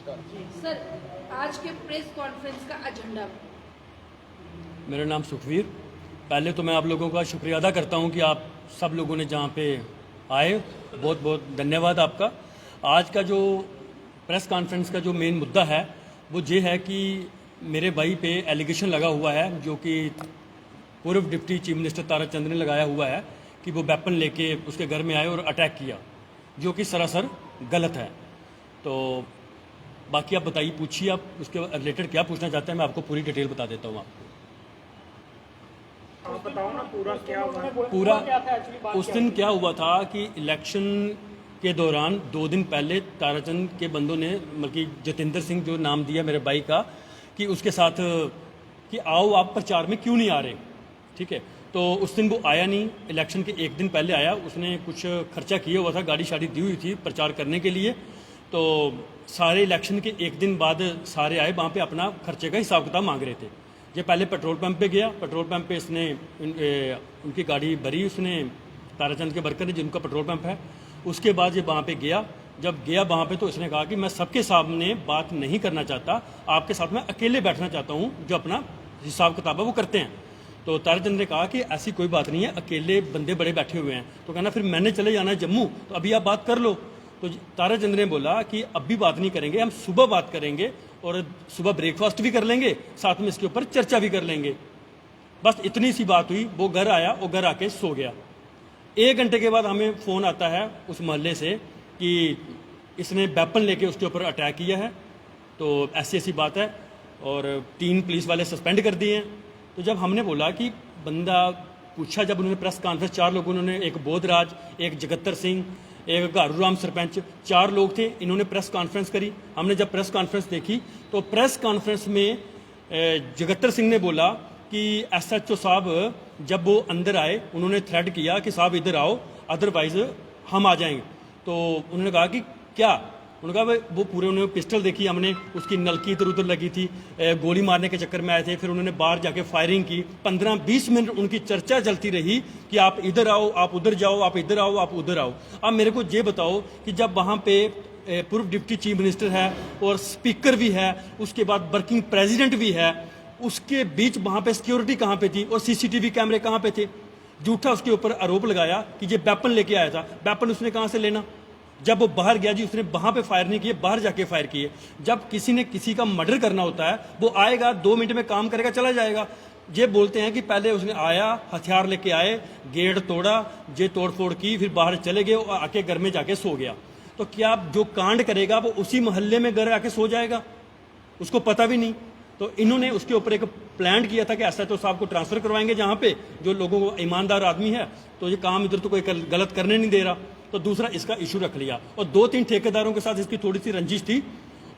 Sir, आज के press conference का एजेंडा। मेरा नाम सुखवीर। पहले तो मैं आप लोगों का शुक्रिया अदा करता हूं कि आप सब लोगों ने जहां पे आए, बहुत बहुत धन्यवाद आपका। आज का जो प्रेस कॉन्फ्रेंस का जो मेन मुद्दा है वो ये है कि मेरे भाई पे एलिगेशन लगा हुआ है, जो कि पूर्व डिप्टी चीफ मिनिस्टर ताराचंद ने लगाया हुआ है कि वो वेपन लेके उसके घर में आए और अटैक किया, जो कि सरासर गलत है। तो बाकी आप बताइए, पूछिए आप उसके रिलेटेड क्या पूछना चाहते हैं, मैं आपको पूरी डिटेल बता देता हूँ आपको। आप बताओ ना पूरा क्या हुआ। पूरा उस दिन क्या हुआ था कि इलेक्शन के दौरान 2 दिन पहले ताराचंद के बंदों ने, मतलब कि जतिंदर सिंह जो नाम दिया मेरे भाई का, कि उसके साथ कि आओ आप प्रचार में क्यों नहीं आ रहे, ठीक है। तो उस दिन वो आया नहीं, इलेक्शन के 1 दिन पहले आया। उसने कुछ खर्चा किया हुआ था, गाड़ी शाड़ी दी हुई थी प्रचार करने के लिए। तो सारे इलेक्शन के 1 दिन बाद सारे आए, वहाँ पे अपना खर्चे का हिसाब किताब मांग रहे थे। ये पहले पेट्रोल पंप पे गया, पेट्रोल पंप पे इसने उनकी गाड़ी भरी, उसने ताराचंद के वर्कर ने जिनका पेट्रोल पंप है। उसके बाद ये वहाँ पे गया, जब गया वहाँ पे तो इसने कहा कि मैं सबके सामने बात नहीं करना चाहता, आपके साथ मैं अकेले बैठना चाहता हूँ, जो अपना हिसाब किताब है वो करते हैं। तो ताराचंद ने कहा कि ऐसी कोई बात नहीं है, अकेले बंदे बड़े बैठे हुए हैं। तो कहना फिर मैंने चले जाना है जम्मू, तो अभी आप बात कर लो। तो ताराचंद ने बोला कि अभी बात नहीं करेंगे, हम सुबह बात करेंगे और सुबह ब्रेकफास्ट भी कर लेंगे, साथ में इसके ऊपर चर्चा भी कर लेंगे। बस इतनी सी बात हुई। वो घर आया और घर आके सो गया। 1 घंटे के बाद हमें फ़ोन आता है उस मोहल्ले से कि इसने वेपन लेके उसके ऊपर अटैक किया है। तो ऐसी ऐसी बात है और 3 पुलिस वाले सस्पेंड कर दिए हैं। तो जब हमने बोला कि बंदा पूछा, जब उन्होंने प्रेस कॉन्फ्रेंस, 4 लोगों, उन्होंने, एक बोधराज, एक जगत्तर सिंह, एक गारू राम सरपंच, 4 लोग थे, इन्होंने प्रेस कॉन्फ्रेंस करी। हमने जब प्रेस कॉन्फ्रेंस देखी तो प्रेस कॉन्फ्रेंस में जगत्तर सिंह ने बोला कि एसएचओ साहब जब वो अंदर आए उन्होंने थ्रेट किया कि साहब इधर आओ, अदरवाइज हम आ जाएंगे। तो उन्होंने कहा कि क्या, उन्होंने कहा वो पूरे, उन्होंने पिस्टल देखी, हमने उसकी नलकी इधर उधर लगी थी, गोली मारने के चक्कर में आए थे। फिर उन्होंने बाहर जाके फायरिंग की। 15-20 मिनट उनकी चर्चा चलती रही कि आप इधर आओ, आप उधर जाओ, आप इधर आओ, आप उधर आओ। अब मेरे को ये बताओ कि जब वहाँ पे पूर्व डिप्टी चीफ मिनिस्टर है और स्पीकर भी है, उसके बाद वर्किंग प्रेसिडेंट भी है, उसके बीच वहाँ पे सिक्योरिटी कहाँ पे थी और सीसीटीवी कैमरे कहाँ पे थे? झूठा उसके ऊपर आरोप लगाया कि ये वेपन लेके आया था। वेपन उसने कहाँ से लेना? जब वो बाहर गया जी, उसने वहां पे फायर नहीं किए, बाहर जाके फायर किए। जब किसी ने किसी का मर्डर करना होता है, वो आएगा 2 मिनट में काम करेगा, चला जाएगा। ये बोलते हैं कि पहले उसने आया, हथियार लेके आए, गेट तोड़ा, ये तोड़फोड़ की, फिर बाहर चले गए और आके घर में जाके सो गया। तो क्या जो कांड करेगा वो उसी मोहल्ले में घर आके सो जाएगा? उसको पता भी नहीं। तो इन्होंने उसके ऊपर एक प्लान किया था कि एसएचओ साहब को ट्रांसफर करवाएंगे जहाँ पे, जो लोगों को ईमानदार आदमी है, तो ये काम इधर तो कोई गलत करने नहीं दे रहा। तो दूसरा इसका इशू रख लिया और 2-3 ठेकेदारों के साथ इसकी थोड़ी सी रंजिश थी,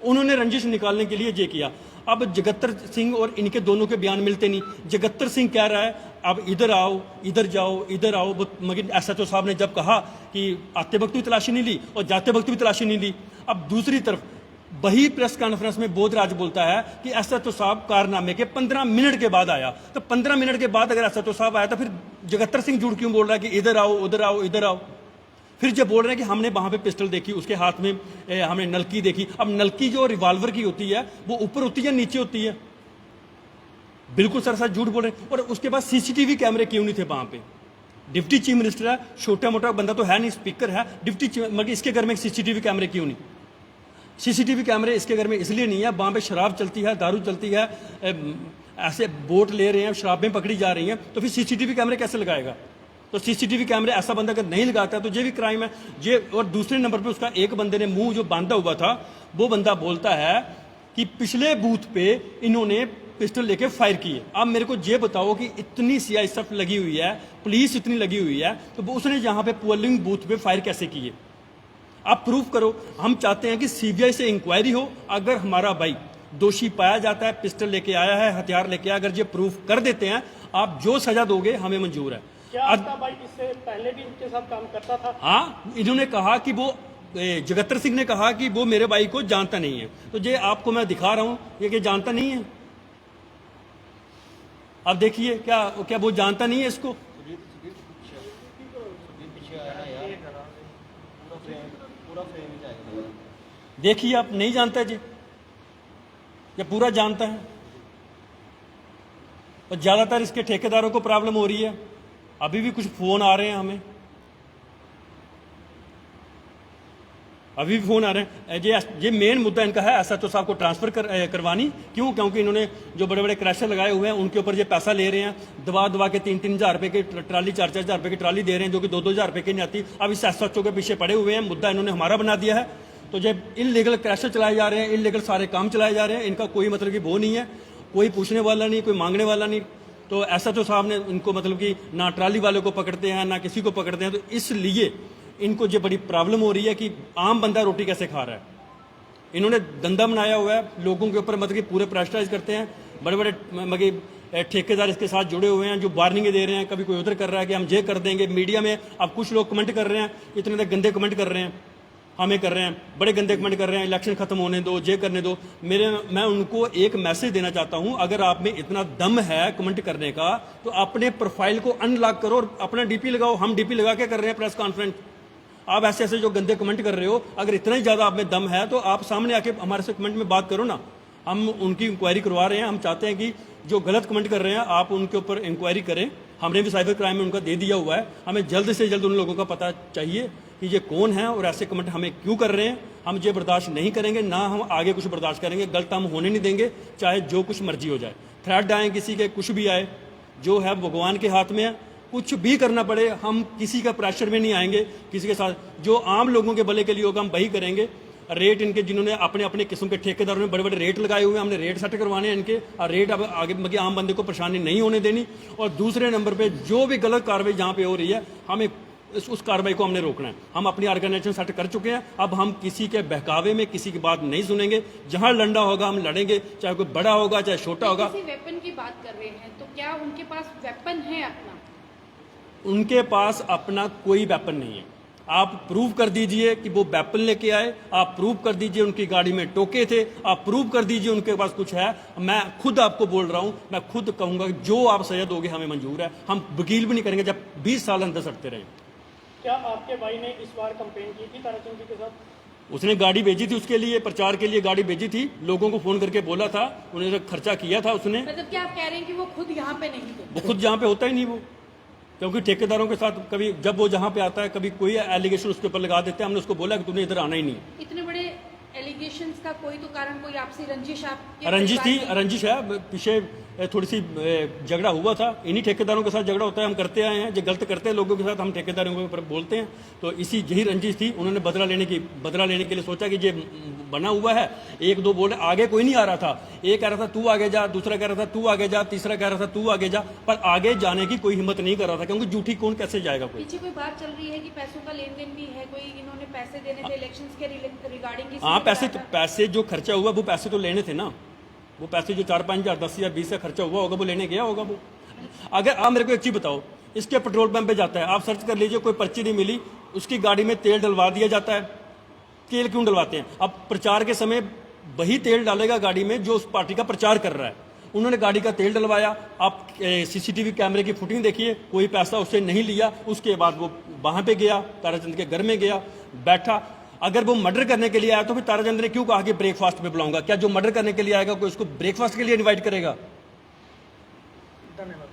उन्होंने रंजिश निकालने के लिए ये किया। अब जगत्तर सिंह और इनके दोनों के बयान मिलते नहीं। जगत्तर सिंह कह रहा है अब इधर आओ, इधर जाओ, इधर आओ, मगर एसएचओ साहब ने जब कहा कि आते वक्त भी तलाशी नहीं ली और जाते वक्त भी तलाशी नहीं ली। अब दूसरी तरफ वही प्रेस कॉन्फ्रेंस में बोधराज बोलता है कि एसएचओ साहब कारनामे के 15 मिनट के बाद आया। तो 15 मिनट के बाद अगर एसएचओ साहब आया तो फिर जगत्तर सिंह झूठ क्यों बोल रहा है कि इधर आओ, उधर आओ, इधर आओ? फिर जब बोल रहे हैं कि हमने वहां पे पिस्टल देखी, उसके हाथ में हमने नलकी देखी। अब नलकी जो रिवॉल्वर की होती है वो ऊपर होती है, नीचे होती है? बिल्कुल सर झूठ बोल रहे हैं। और उसके बाद सीसीटीवी कैमरे क्यों नहीं थे वहां पे? डिप्टी चीफ मिनिस्टर है, छोटा मोटा बंदा तो है नहीं, स्पीकर है, डिप्टी चीफ, मगर इसके घर में सीसीटीवी कैमरे क्यों नहीं? सीसीटीवी कैमरे इसके घर में इसलिए नहीं है, वहां पे शराब चलती है, दारू चलती है, ऐसे बोट ले रहे हैं, शराबें पकड़ी जा रही हैं, तो फिर सीसीटीवी कैमरे कैसे लगाएगा? तो सीसीटीवी कैमरे ऐसा बंदा अगर नहीं लगाता तो ये भी क्राइम है। ये, और दूसरे नंबर पे उसका एक बंदे ने मुंह जो बांधा हुआ था, वो बंदा बोलता है कि पिछले बूथ पे इन्होंने पिस्टल लेके फायर किए। अब मेरे को ये बताओ कि इतनी सीआईएसएफ लगी हुई है, पुलिस इतनी लगी हुई है, तो वो उसने यहाँ पे पोलिंग बूथ पे फायर कैसे किए? आप प्रूफ करो। हम चाहते हैं कि सीबीआई से इंक्वायरी हो। अगर हमारा भाई दोषी पाया जाता है, पिस्टल लेके आया है, हथियार लेके आया, अगर ये प्रूफ कर देते हैं, आप जो सजा दोगे हमें मंजूर है। क्या आपका भाई इससे पहले भी इनके साथ काम करता था? हाँ, इन्होंने कहा कि वो, जगत्तर सिंह ने कहा कि वो मेरे भाई को जानता नहीं है। तो ये आपको मैं दिखा रहा हूं, ये कि जानता नहीं है। अब देखिए, क्या वो जानता नहीं है इसको? देखिए, आप नहीं जानता जी। या पूरा जानता है? और ज़्यादातर इसके ठेकेदारों को प्रॉब्लम हो रही है। अभी भी कुछ फ़ोन आ रहे हैं हमें, अभी भी फ़ोन आ रहे हैं। ये मेन मुद्दा इनका है एसएचओ साहब को ट्रांसफ़र करवानी। क्यों? क्योंकि इन्होंने जो बड़े बड़े क्रैशर लगाए हुए हैं उनके ऊपर ये पैसा ले रहे हैं, दबा दबा के 3-3 हज़ार रुपये की ट्राली, 4-4 हज़ार रुपये की ट्राली दे रहे हैं, जो कि 2-2 हज़ार रुपये की नहीं आती। अब इस एसएचओ के पीछे पड़े हुए हैं, मुद्दा इन्होंने हमारा बना दिया है। तो जब इनलीगल क्रैशर चलाए जा रहे हैं, इनलीगल सारे काम चलाए जा रहे हैं, इनका कोई मतलब कि वो नहीं है, कोई पूछने वाला नहीं, कोई मांगने वाला नहीं। तो एसएचओ साहब ने इनको मतलब कि ना ट्राली वालों को पकड़ते हैं ना किसी को पकड़ते हैं। तो इसलिए इनको जो बड़ी प्रॉब्लम हो रही है कि आम बंदा रोटी कैसे खा रहा है। इन्होंने धंधा बनाया हुआ है, लोगों के ऊपर मतलब कि पूरे प्रेशराइज करते हैं। बड़े बड़े मतलब ठेकेदार इसके साथ जुड़े हुए हैं, जो वार्निंगें दे रहे हैं, कभी कोई उधर कर रहा है कि हम ये कर देंगे। मीडिया में अब कुछ लोग कमेंट कर रहे हैं, इतने गंदे कमेंट कर रहे हैं, हमें कर रहे हैं, बड़े गंदे कमेंट कर रहे हैं, इलेक्शन खत्म होने दो, ये करने दो। मैं उनको एक मैसेज देना चाहता हूं, अगर आप में इतना दम है कमेंट करने का तो अपने प्रोफाइल को अनलॉक करो और अपना डीपी लगाओ। हम डीपी लगा के कर रहे हैं प्रेस कॉन्फ्रेंस। आप ऐसे ऐसे जो गंदे कमेंट कर रहे हो, अगर इतना ही ज़्यादा आप में दम है तो आप सामने आके हमारे से कमेंट में बात करो ना। हम उनकी इंक्वायरी करवा रहे हैं। हम चाहते हैं कि जो गलत कमेंट कर रहे हैं आप उनके ऊपर इंक्वायरी करें। हमने भी साइबर क्राइम में उनका दे दिया हुआ है। हमें जल्द से जल्द उन लोगों का पता चाहिए कि ये कौन है और ऐसे कमेंट हमें क्यों कर रहे हैं। हम ये बर्दाश्त नहीं करेंगे, ना हम आगे कुछ बर्दाश्त करेंगे। गलत हम होने नहीं देंगे, चाहे जो कुछ मर्जी हो जाए। थ्रेट आए किसी के, कुछ भी आए, जो है भगवान के हाथ में है। कुछ भी करना पड़े, हम किसी का प्रेशर में नहीं आएंगे। किसी के साथ जो आम लोगों के भले के लिए होगा हम वही करेंगे। रेट इनके, जिन्होंने अपने अपने किस्म के ठेकेदारों ने बड़े बड़े रेट लगाए हुए हैं, हमने रेट सेट करवाने हैं इनके। और रेट अब आगे मतलब आम बंदे को परेशानी नहीं होने देनी। और दूसरे नंबर पे जो भी गलत कार्रवाई जहाँ पे हो रही है, हमें उस कार्रवाई को हमने रोकना है। हम अपनी ऑर्गेनाइजेशन सेट कर चुके हैं। अब हम किसी के बहकावे में किसी की बात नहीं सुनेंगे। जहां लड़ना होगा हम लड़ेंगे, चाहे कोई बड़ा होगा चाहे छोटा होगा। किसी वेपन की बात कर रहे हैं, तो क्या उनके पास वेपन है अपना? उनके पास अपना कोई वेपन नहीं है। आप प्रूव कर दीजिए कि वो वेपन लेके आए, आप प्रूव कर दीजिए उनकी गाड़ी में टोके थे, आप प्रूव कर दीजिए उनके पास कुछ है। मैं खुद आपको बोल रहा हूं, मैं खुद कहूंगा कि जो आप सजा दोगे हमें मंजूर है। हम वकील भी नहीं करेंगे जब 20 साल अंदर सड़ते रहे। क्या आपके भाई ने इस बार कंपेन की थी ताराचंद जी के साथ? उसने गाड़ी भेजी थी, उसके लिए प्रचार के लिए गाड़ी भेजी थी, लोगों को फोन करके बोला था, उन्हें खर्चा किया था उसने। मतलब क्या आप कह रहे हैं कि वो खुद यहाँ पे नहीं थे? वो खुद जहाँ पे होता ही नहीं वो, क्योंकि ठेकेदारों के साथ कभी जब वो जहाँ पे आता है कभी कोई एलिगेशन उसके ऊपर लगा देते हैं। हमने उसको बोला कि तूने इधर आना ही नहीं। इतने बड़े एलिगेशंस का कोई तो कारण, कोई आपसी रंजिश? आप रंजिश थी, रंजिश है। पीछे थोड़ी सी झगड़ा हुआ था। इन्हीं ठेकेदारों के साथ झगड़ा होता है, हम करते आए हैं। जो गलत करते हैं लोगों के साथ हम ठेकेदारों के ऊपर बोलते हैं। तो इसी यही रंजिश थी। उन्होंने बदला लेने के लिए सोचा कि ये बना हुआ है। एक दो बोले, आगे कोई नहीं आ रहा था। एक कह रहा था तू आगे जा, दूसरा कह रहा था तू आगे जा, तीसरा कह रहा था तू आगे जा, पर आगे जाने की कोई हिम्मत नहीं कर रहा था, क्योंकि झूठी कौन कैसे जाएगा कोई। पीछे कोई बात चल रही है कि पैसों का लेन देन भी है, कोई इन्होंने पैसे देने थे इलेक्शंस के रिगार्डिंग? हाँ, पैसे जो खर्चा हुआ वो पैसे तो लेने थे ना। वो पैसे जो 4-5 हज़ार, 10 हज़ार, 20 का खर्चा हुआ होगा वो लेने गया होगा वो। अगर आप मेरे को एक चीज़ बताओ, इसके पेट्रोल पंप पे जाता है, आप सर्च कर लीजिए, कोई पर्ची नहीं मिली, उसकी गाड़ी में तेल डलवा दिया जाता है। तेल क्यों डलवाते हैं? अब प्रचार के समय वही तेल डालेगा गाड़ी में जो उस पार्टी का प्रचार कर रहा है। उन्होंने गाड़ी का तेल डलवाया। आप सीसीटीवी कैमरे की फुटेज देखिए, कोई पैसा उससे नहीं लिया। उसके बाद वो वहाँ पे गया, ताराचंद के घर में गया, बैठा। अगर वो मर्डर करने के लिए आया तो फिर ताराचंद ने क्यों कहा कि ब्रेकफास्ट पे बुलाऊंगा? क्या जो मर्डर करने के लिए आएगा कोई उसको ब्रेकफास्ट के लिए इनवाइट करेगा? धन्यवाद।